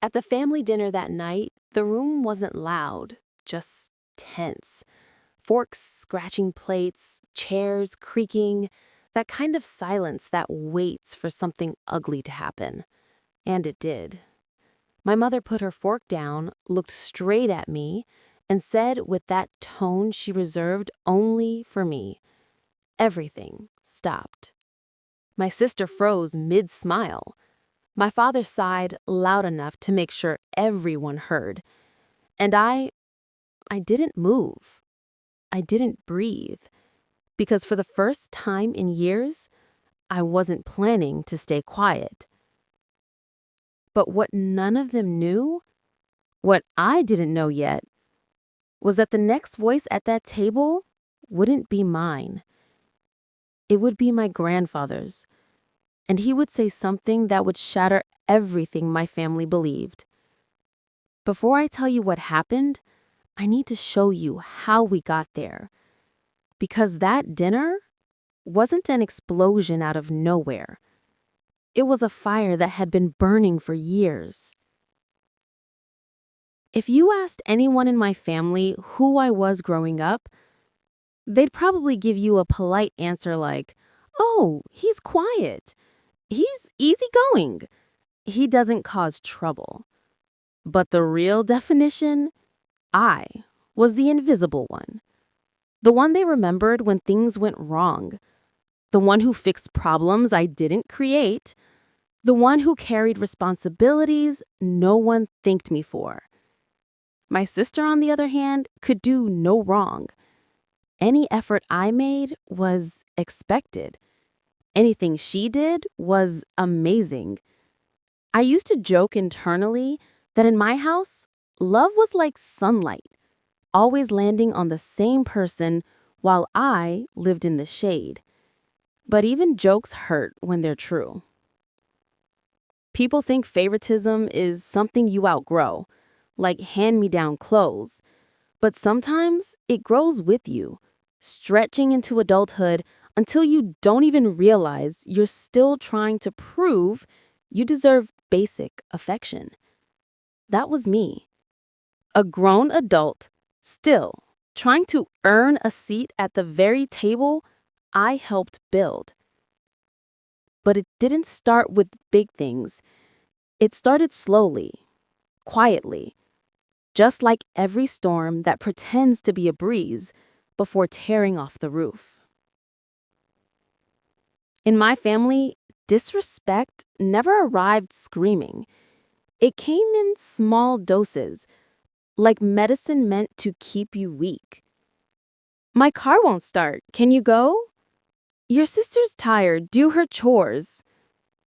At the family dinner that night, the room wasn't loud, just tense. Forks scratching plates, chairs creaking, that kind of silence that waits for something ugly to happen. And it did. My mother put her fork down, looked straight at me, and said with that tone she reserved only for me, everything stopped. My sister froze mid-smile. My father sighed loud enough to make sure everyone heard. And I didn't move. I didn't breathe. Because for the first time in years, I wasn't planning to stay quiet. But what none of them knew, what I didn't know yet, was that the next voice at that table wouldn't be mine. It would be my grandfather's, and he would say something that would shatter everything my family believed. Before I tell you what happened, I need to show you how we got there. Because that dinner wasn't an explosion out of nowhere. It was a fire that had been burning for years. If you asked anyone in my family who I was growing up, they'd probably give you a polite answer like, "Oh, he's quiet. He's easygoing. He doesn't cause trouble." But the real definition? I was the invisible one. The one they remembered when things went wrong. The one who fixed problems I didn't create. The one who carried responsibilities no one thanked me for. My sister, on the other hand, could do no wrong. Any effort I made was expected. Anything she did was amazing. I used to joke internally that in my house, love was like sunlight, always landing on the same person while I lived in the shade. But even jokes hurt when they're true. People think favoritism is something you outgrow, like hand-me-down clothes. But sometimes it grows with you, stretching into adulthood until you don't even realize you're still trying to prove you deserve basic affection. That was me, a grown adult, still trying to earn a seat at the very table I helped build. But it didn't start with big things. It started slowly, quietly, just like every storm that pretends to be a breeze before tearing off the roof. In my family, disrespect never arrived screaming. It came in small doses, like medicine meant to keep you weak. "My car won't start. Can you go?" "Your sister's tired. Do her chores."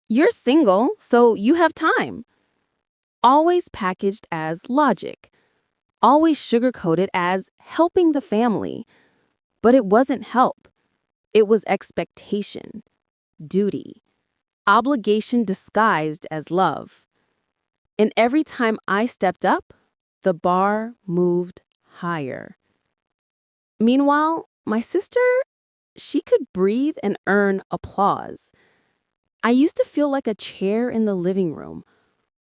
"You're single, so you have time." Always packaged as logic. Always sugar-coated as helping the family. But it wasn't help. It was expectation, duty, obligation disguised as love. And every time I stepped up, the bar moved higher. Meanwhile, my sister, she could breathe and earn applause. I used to feel like a chair in the living room,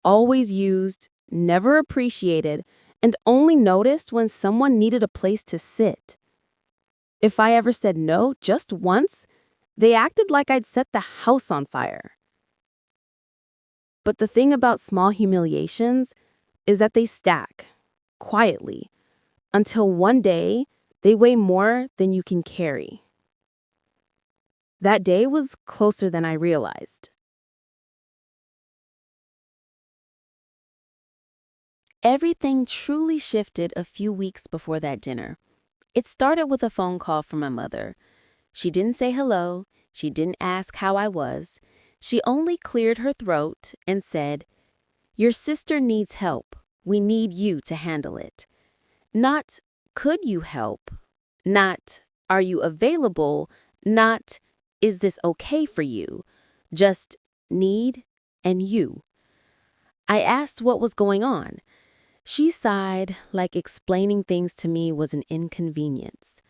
always used, never appreciated, and only noticed when someone needed a place to sit. If I ever said no just once, they acted like I'd set the house on fire. But the thing about small humiliations is that they stack, quietly, until one day they weigh more than you can carry. That day was closer than I realized. Everything truly shifted a few weeks before that dinner. It started with a phone call from my mother. She didn't say hello. She didn't ask how I was. She only cleared her throat and said, "Your sister needs help. We need you to handle it." Not, "Could you help?" Not, "Are you available?" Not, "Is this okay for you?" Just, "Need and you." I asked what was going on. She sighed, like explaining things to me was an inconvenience.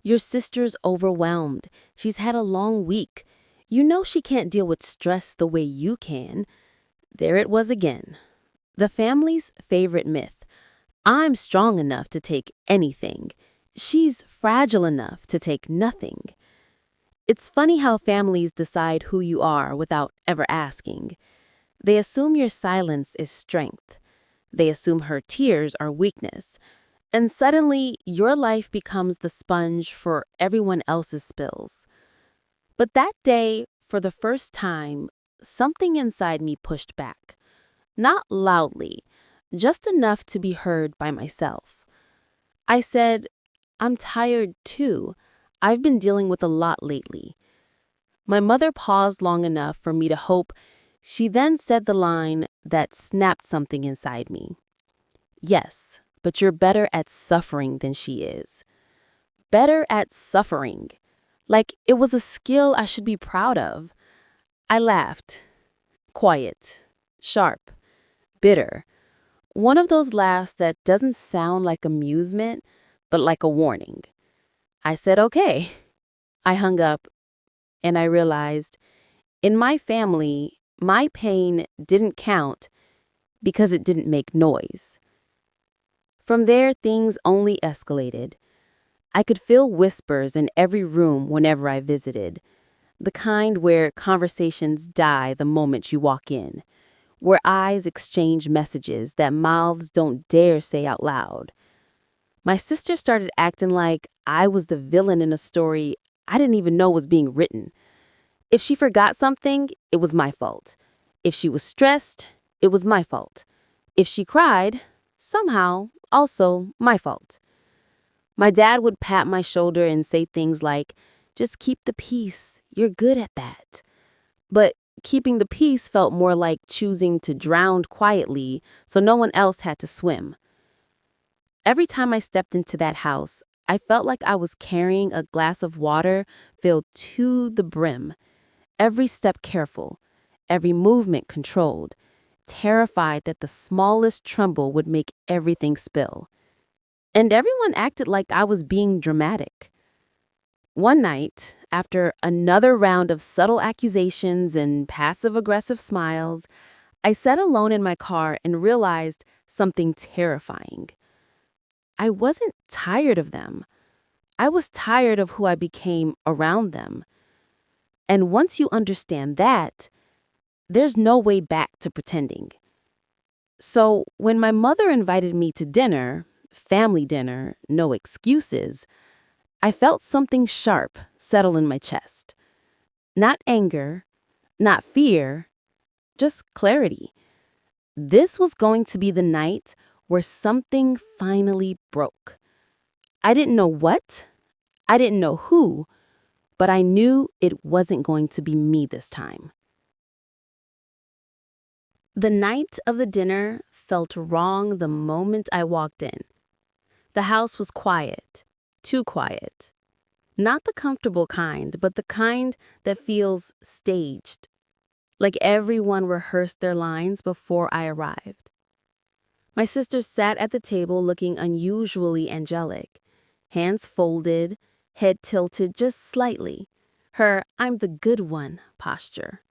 "Your sister's overwhelmed. She's had a long week. You know she can't deal with stress the way you can." There it was again. The family's favorite myth: I'm strong enough to take anything. She's fragile enough to take nothing. It's funny how families decide who you are without ever asking. They assume your silence is strength. They assume her tears are weakness. And suddenly, your life becomes the sponge for everyone else's spills. But that day, for the first time, something inside me pushed back. Not loudly, just enough to be heard by myself. I said, I'm tired too. I've been dealing with a lot lately. My mother paused long enough for me to hope. She then said the line that snapped something inside me. Yes, but you're better at suffering than she is. Better at suffering. Like it was a skill I should be proud of. I laughed. Quiet, sharp, bitter. One of those laughs that doesn't sound like amusement, but like a warning. I said, okay. I hung up, and I realized in my family, my pain didn't count because it didn't make noise. From there, things only escalated. I could feel whispers in every room whenever I visited, the kind where conversations die the moment you walk in, where eyes exchange messages that mouths don't dare say out loud. My sister started acting like I was the villain in a story I didn't even know was being written. If she forgot something, it was my fault. If she was stressed, it was my fault. If she cried, somehow, also my fault. My dad would pat my shoulder and say things like, just keep the peace, you're good at that. But keeping the peace felt more like choosing to drown quietly so no one else had to swim. Every time I stepped into that house, I felt like I was carrying a glass of water filled to the brim. Every step careful, every movement controlled, terrified that the smallest tremble would make everything spill. And everyone acted like I was being dramatic. One night, after another round of subtle accusations and passive-aggressive smiles, I sat alone in my car and realized something terrifying. I wasn't tired of them. I was tired of who I became around them. And once you understand that, there's no way back to pretending. So when my mother invited me to dinner, family dinner, no excuses, I felt something sharp settle in my chest. Not anger, not fear, just clarity. This was going to be the night where something finally broke. I didn't know what, I didn't know who, but I knew it wasn't going to be me this time. The night of the dinner felt wrong the moment I walked in. The house was quiet, too quiet. Not the comfortable kind, but the kind that feels staged, like everyone rehearsed their lines before I arrived. My sister sat at the table looking unusually angelic, hands folded, head tilted just slightly, her I'm the good one posture.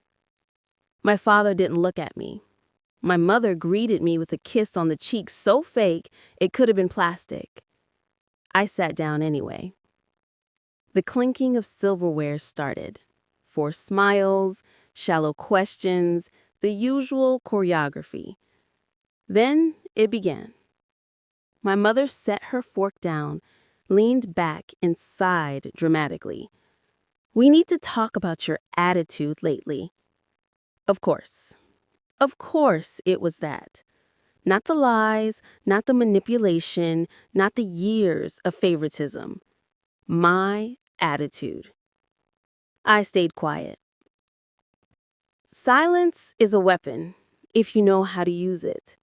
My father didn't look at me. My mother greeted me with a kiss on the cheek so fake it could have been plastic. I sat down anyway. The clinking of silverware started. Forced smiles, shallow questions, the usual choreography. Then it began. My mother set her fork down, leaned back, and sighed dramatically. We need to talk about your attitude lately. Of course. Of course it was that. Not the lies, not the manipulation, not the years of favoritism. My attitude. I stayed quiet. Silence is a weapon, if you know how to use it.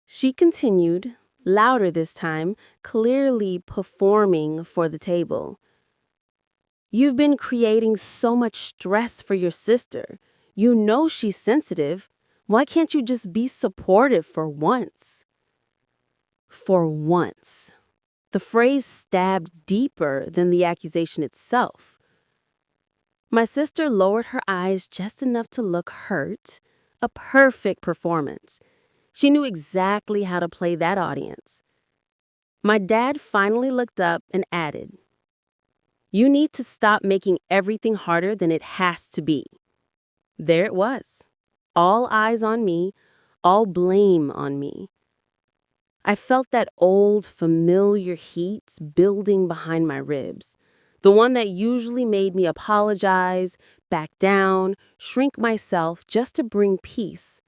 She continued, louder this time, clearly performing for the table. You've been creating so much stress for your sister. You know she's sensitive. Why can't you just be supportive for once? For once. The phrase stabbed deeper than the accusation itself. My sister lowered her eyes just enough to look hurt. A perfect performance. She knew exactly how to play that audience. My dad finally looked up and added, "You need to stop making everything harder than it has to be." There it was. All eyes on me, all blame on me. I felt that old, familiar heat building behind my ribs, the one that usually made me apologize, back down, shrink myself just to bring peace.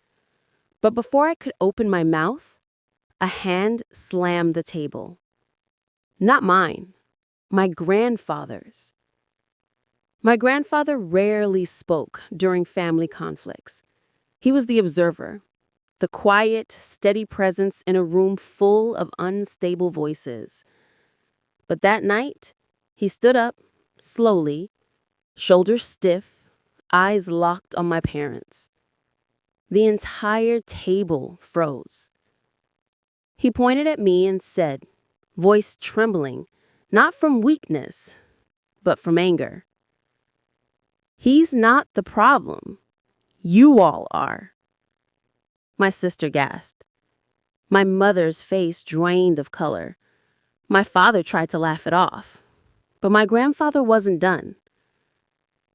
But before I could open my mouth, a hand slammed the table. Not mine, my grandfather's. My grandfather rarely spoke during family conflicts. He was the observer, the quiet, steady presence in a room full of unstable voices. But that night, he stood up, slowly, shoulders stiff, eyes locked on my parents. The entire table froze. He pointed at me and said, voice trembling, not from weakness, but from anger, "He's not the problem. You all are." My sister gasped. My mother's face drained of color. My father tried to laugh it off, but my grandfather wasn't done.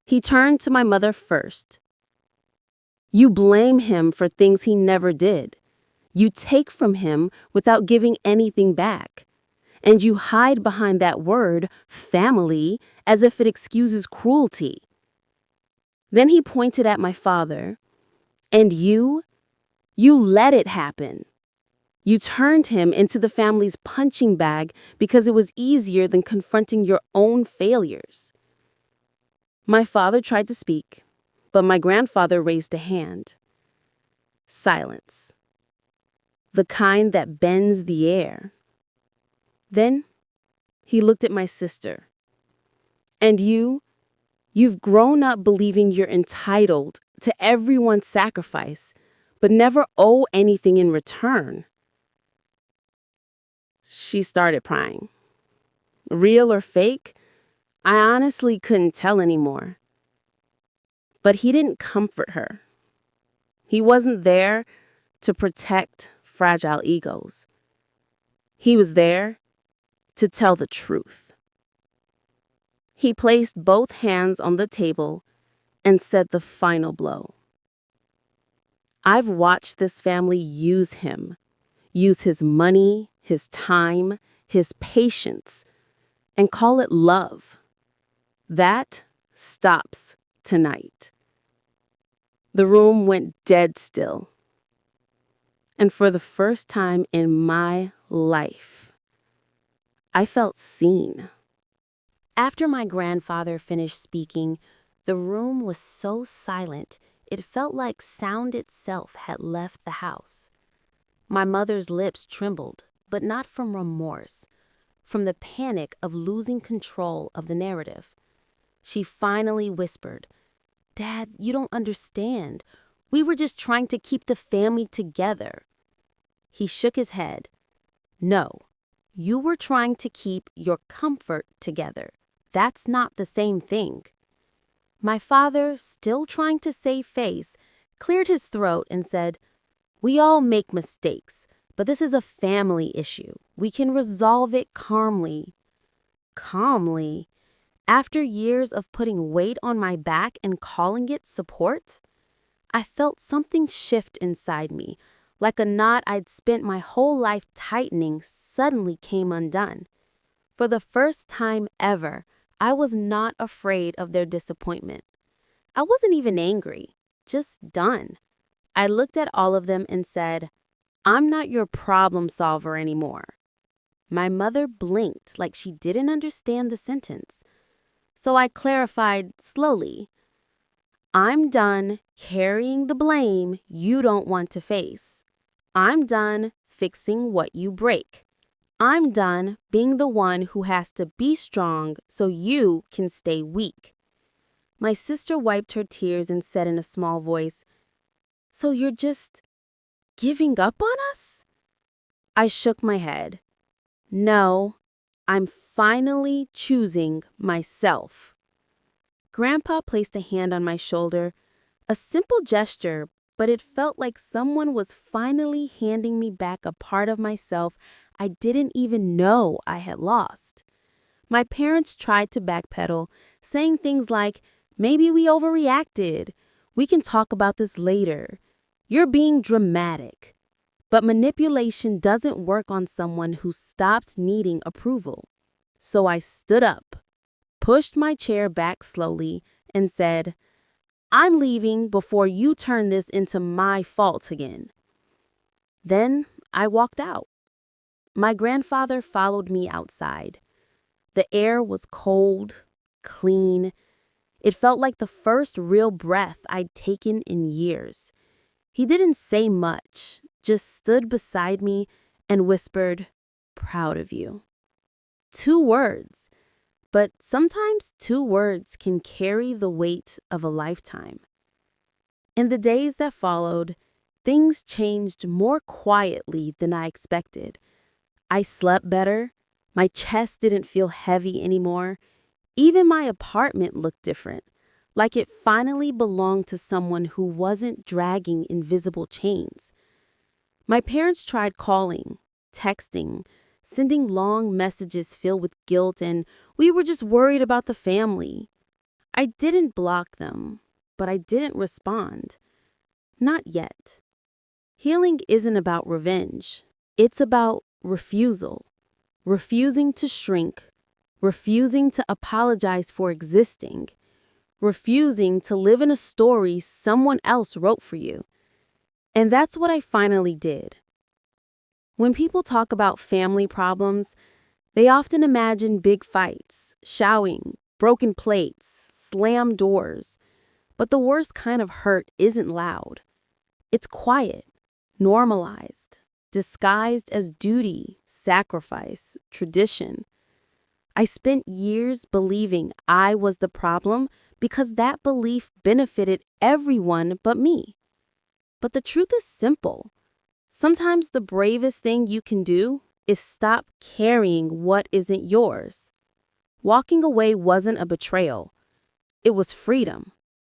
He turned to my mother first. "You blame him for things he never did. You take from him without giving anything back. And you hide behind that word, family, as if it excuses cruelty." Then he pointed at my father. "And you let it happen. You turned him into the family's punching bag because it was easier than confronting your own failures." My father tried to speak, but my grandfather raised a hand. Silence. The kind that bends the air. Then he looked at my sister. "And you've grown up believing you're entitled to everyone's sacrifice, but never owe anything in return." She started crying. Real or fake, I honestly couldn't tell anymore. But he didn't comfort her. He wasn't there to protect fragile egos. He was there to tell the truth. He placed both hands on the table and said the final blow. "I've watched this family use him, use his money, his time, his patience, and call it love. That stops tonight." The room went dead still. And for the first time in my life, I felt seen. After my grandfather finished speaking, the room was so silent it felt like sound itself had left the house. My mother's lips trembled, but not from remorse, from the panic of losing control of the narrative. She finally whispered, "Dad, you don't understand. We were just trying to keep the family together." He shook his head. "No, you were trying to keep your comfort together. That's not the same thing." My father, still trying to save face, cleared his throat and said, "We all make mistakes, but this is a family issue. We can resolve it calmly." Calmly? After years of putting weight on my back and calling it support? I felt something shift inside me, like a knot I'd spent my whole life tightening suddenly came undone. For the first time ever, I was not afraid of their disappointment. I wasn't even angry, just done. I looked at all of them and said, "I'm not your problem solver anymore." My mother blinked like she didn't understand the sentence. So I clarified slowly, "I'm done carrying the blame you don't want to face. I'm done fixing what you break. I'm done being the one who has to be strong so you can stay weak." My sister wiped her tears and said in a small voice, "So you're just giving up on us?" I shook my head. "No, I'm finally choosing myself." Grandpa placed a hand on my shoulder, a simple gesture, but it felt like someone was finally handing me back a part of myself I didn't even know I had lost. My parents tried to backpedal, saying things like, "Maybe we overreacted. We can talk about this later. You're being dramatic." But manipulation doesn't work on someone who stopped needing approval. So I stood up, pushed my chair back slowly, and said, "I'm leaving before you turn this into my fault again." Then I walked out. My grandfather followed me outside. The air was cold, clean. It felt like the first real breath I'd taken in years. He didn't say much, just stood beside me and whispered, "Proud of you." 2 words, but sometimes 2 words can carry the weight of a lifetime. In the days that followed, things changed more quietly than I expected. I slept better. My chest didn't feel heavy anymore. Even my apartment looked different, like it finally belonged to someone who wasn't dragging invisible chains. My parents tried calling, texting, sending long messages filled with guilt, and we were just worried about the family. I didn't block them, but I didn't respond. Not yet. Healing isn't about revenge. It's about refusal. Refusing to shrink. Refusing to apologize for existing. Refusing to live in a story someone else wrote for you. And that's what I finally did. When people talk about family problems, they often imagine big fights, shouting, broken plates, slammed doors. But the worst kind of hurt isn't loud. It's quiet, normalized, disguised as duty, sacrifice, tradition. I spent years believing I was the problem because that belief benefited everyone but me. But the truth is simple. Sometimes the bravest thing you can do is stop carrying what isn't yours. Walking away wasn't a betrayal. It was freedom.